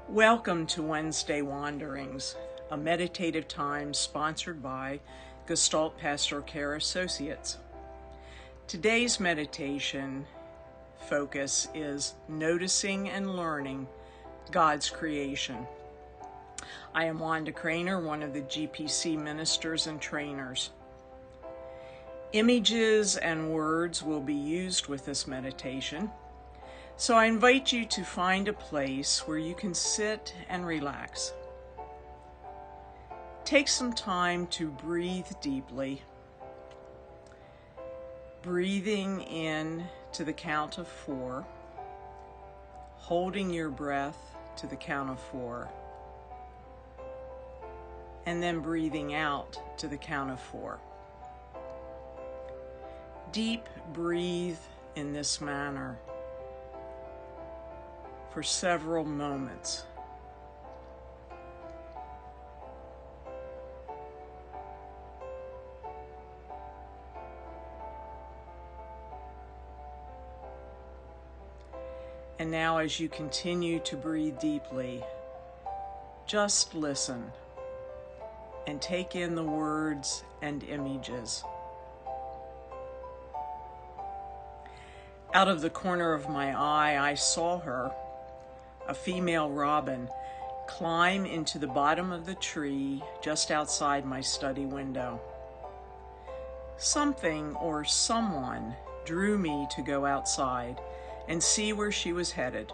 Welcome to Wednesday Wanderings, a meditative time sponsored by Gestalt Pastoral Care Associates. Today's meditation focus is noticing and learning God's creation. I am Wanda, one of the GPC ministers and trainers. Images and words will be used with this meditation. So I invite you to find a place where you can sit and relax. Take some time to breathe deeply. Breathing in to the count of 4. Holding your breath to the count of 4. And then breathing out to the count of 4. Deep breathe in this manner for several moments. And now, as you continue to breathe deeply, just listen and take in the words and images. Out of the corner of my eye, I saw her, a female robin, climb into the bottom of the tree just outside my study window. Something or someone drew me to go outside and see where she was headed.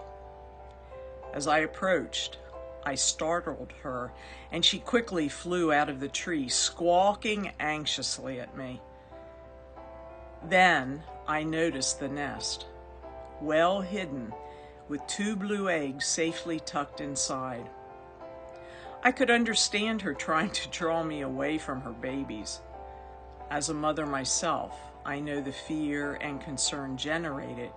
As I approached, I startled her, and she quickly flew out of the tree, squawking anxiously at me. Then I noticed the nest, well hidden, with 2 blue eggs safely tucked inside. I could understand her trying to draw me away from her babies. As a mother myself, I know the fear and concern generated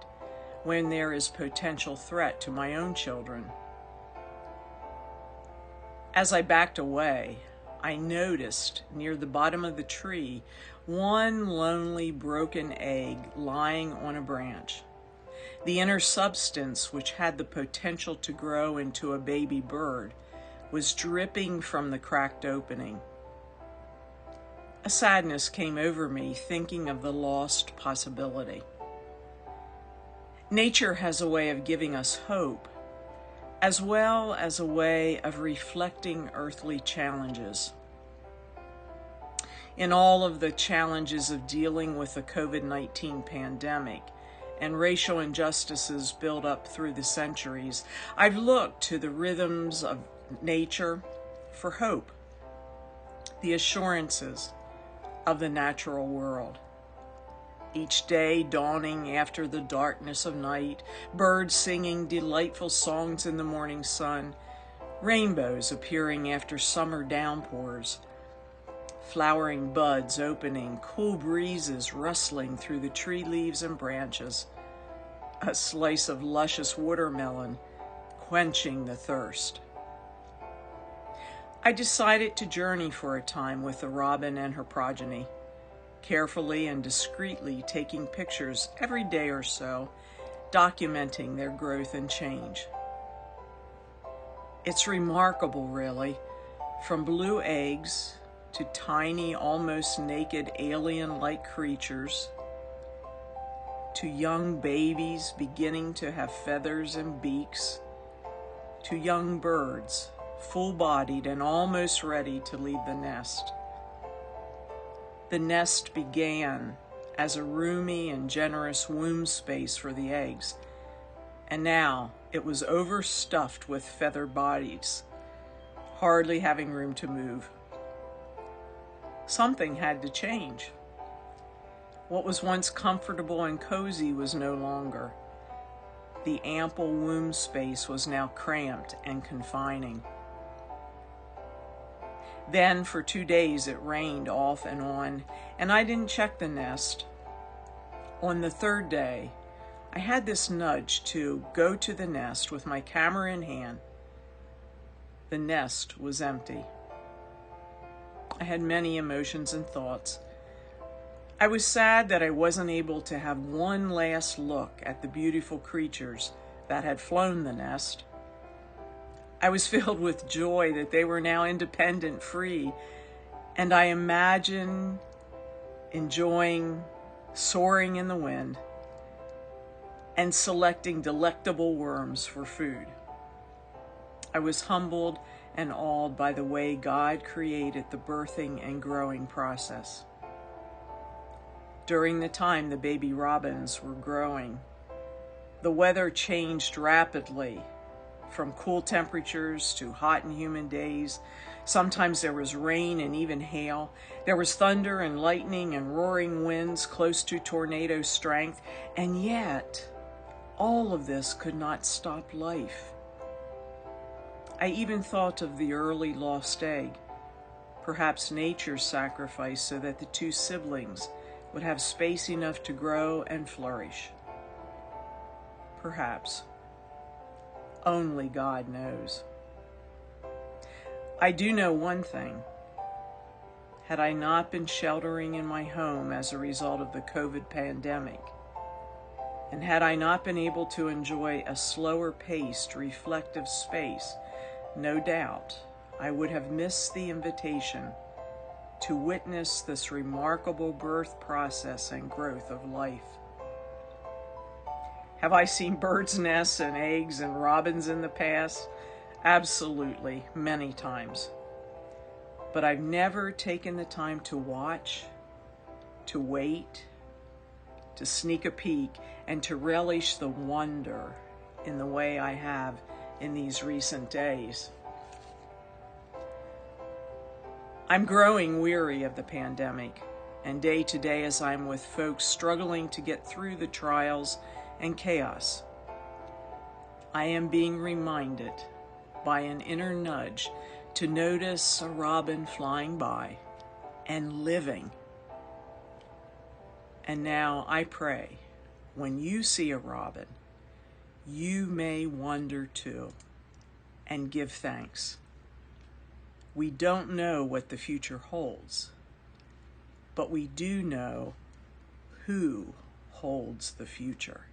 when there is potential threat to my own children. As I backed away, I noticed near the bottom of the tree one lonely broken egg lying on a branch. The inner substance, which had the potential to grow into a baby bird, was dripping from the cracked opening. A sadness came over me, thinking of the lost possibility. Nature has a way of giving us hope, as well as a way of reflecting earthly challenges. In all of the challenges of dealing with the COVID-19 pandemic, and racial injustices built up through the centuries, I've looked to the rhythms of nature for hope, the assurances of the natural world. Each day dawning after the darkness of night, birds singing delightful songs in the morning sun, rainbows appearing after summer downpours, flowering buds opening, cool breezes rustling through the tree leaves and branches, a slice of luscious watermelon quenching the thirst. I decided to journey for a time with the robin and her progeny, carefully and discreetly taking pictures every day or so, documenting their growth and change. It's remarkable, really, from blue eggs to tiny, almost naked alien-like creatures, to young babies beginning to have feathers and beaks, to young birds, full-bodied and almost ready to leave the nest. The nest began as a roomy and generous womb space for the eggs, and now it was overstuffed with feathered bodies, hardly having room to move. Something had to change. What was once comfortable and cozy was no longer. The ample womb space was now cramped and confining. Then for 2 days it rained off and on, and I didn't check the nest. On the 3rd day, I had this nudge to go to the nest with my camera in hand. The nest was empty. I had many emotions and thoughts. I was sad that I wasn't able to have one last look at the beautiful creatures that had flown the nest. I was filled with joy that they were now independent, free, and I imagined enjoying soaring in the wind and selecting delectable worms for food. I was humbled and awed by the way God created the birthing and growing process. During the time the baby robins were growing, the weather changed rapidly, from cool temperatures to hot and humid days. Sometimes there was rain and even hail. There was thunder and lightning and roaring winds close to tornado strength, and yet all of this could not stop life. I even thought of the early lost egg, perhaps nature's sacrifice so that the two siblings would have space enough to grow and flourish. Perhaps. Only God knows. I do know one thing. Had I not been sheltering in my home as a result of the COVID pandemic, and had I not been able to enjoy a slower-paced, reflective space, no doubt I would have missed the invitation to witness this remarkable birth process and growth of life. Have I seen birds' nests and eggs and robins in the past? Absolutely, many times. But I've never taken the time to watch, to wait, to sneak a peek, and to relish the wonder in the way I have in these recent days. I'm growing weary of the pandemic, and day to day as I'm with folks struggling to get through the trials and chaos, I am being reminded by an inner nudge to notice a robin flying by and living. And now I pray, when you see a robin, you may wonder too and give thanks. We don't know what the future holds, but we do know who holds the future.